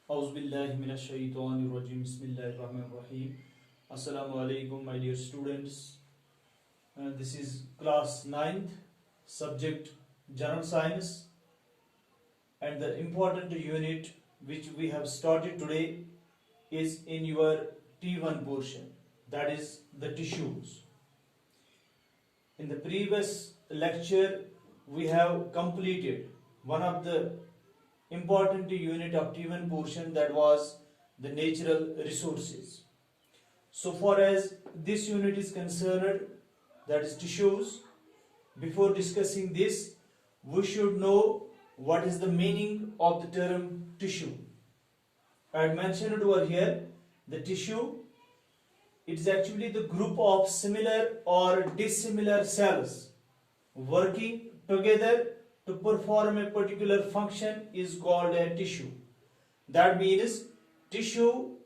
Auzubillahiminash-shaytanir-rajim. Bismillahir-rahmanir-rahim. Assalamu alaikum, my dear students. This is class 9th, subject General Science, and the important unit which we have started today is in your T1 portion, that is the tissues. In the previous lecture, we have completed one of the important unit of T1 portion, that was the natural resources. So far as this unit is concerned, that is tissues, before discussing this, we should know what is the meaning of the term tissue. I had mentioned over here, the tissue, it is actually the group of similar or dissimilar cells working together to perform a particular function is called a tissue. That means tissue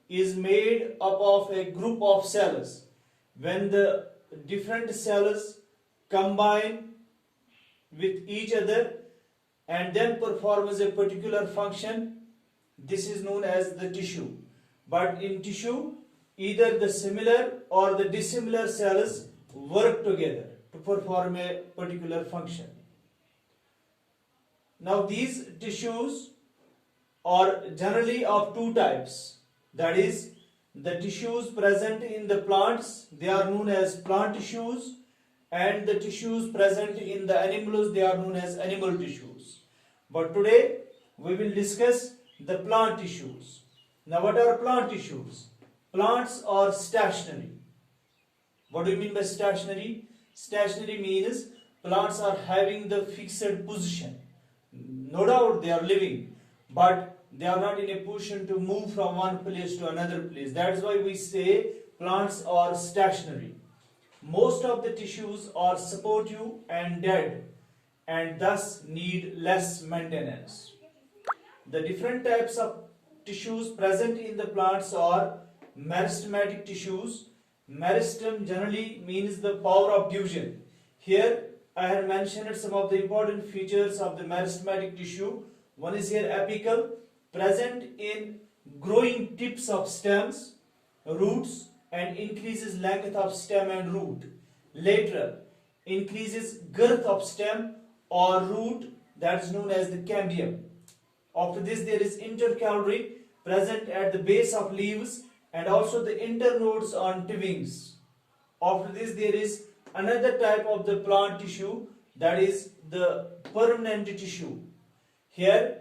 is made up of a group of cells. When the different cells combine with each other and then performs a particular function, this is known as the tissue. But in tissue, either the similar or the dissimilar cells work together to perform a particular function. Now these tissues are generally of two types, that is the tissues present in the plants, they are known as plant tissues, and the tissues present in the animals, they are known as animal tissues. But today we will discuss the plant tissues. Now what are plant tissues? Plants are stationary. What do you mean by stationary? Stationary means plants are having the fixed position. No doubt they are living, but they are not in a position to move from one place to another place. That's why we say plants are stationary. Most of the tissues are supportive and dead and thus need less maintenance. The different types of tissues present in the plants are meristematic tissues. Meristem generally means the power of diffusion. Here I have mentioned some of the important features of the meristematic tissue. One is here apical, present in growing tips of stems, roots, and increases length of stem and root. Lateral, increases girth of stem or root, that is known as the cambium. After this there is intercalary, present at the base of leaves and also the internodes on twigs. After this there is another type of the plant tissue, that is the permanent tissue. Here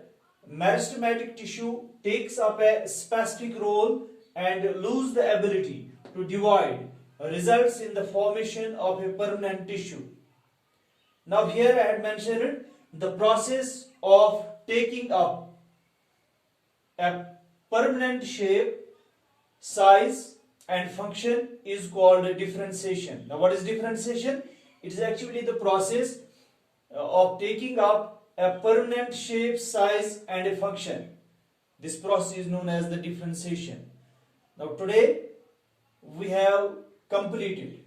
meristematic tissue takes up a spastic role and loses the ability to divide, results in the formation of a permanent tissue. Now here I had mentioned the process of taking up a permanent shape, size and function is called differentiation. Now what is differentiation? It is actually the process of taking up a permanent shape, size and a function. This process is known as the differentiation. Now today we have completed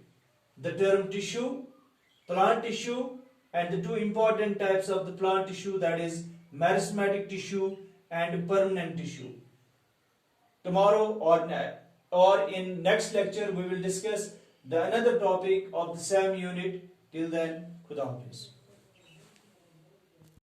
the term tissue, plant tissue, and the two important types of the plant tissue, that is meristematic tissue and permanent tissue. Tomorrow or in next lecture we will discuss the another topic of the same unit. Till then, Khuda Hafiz.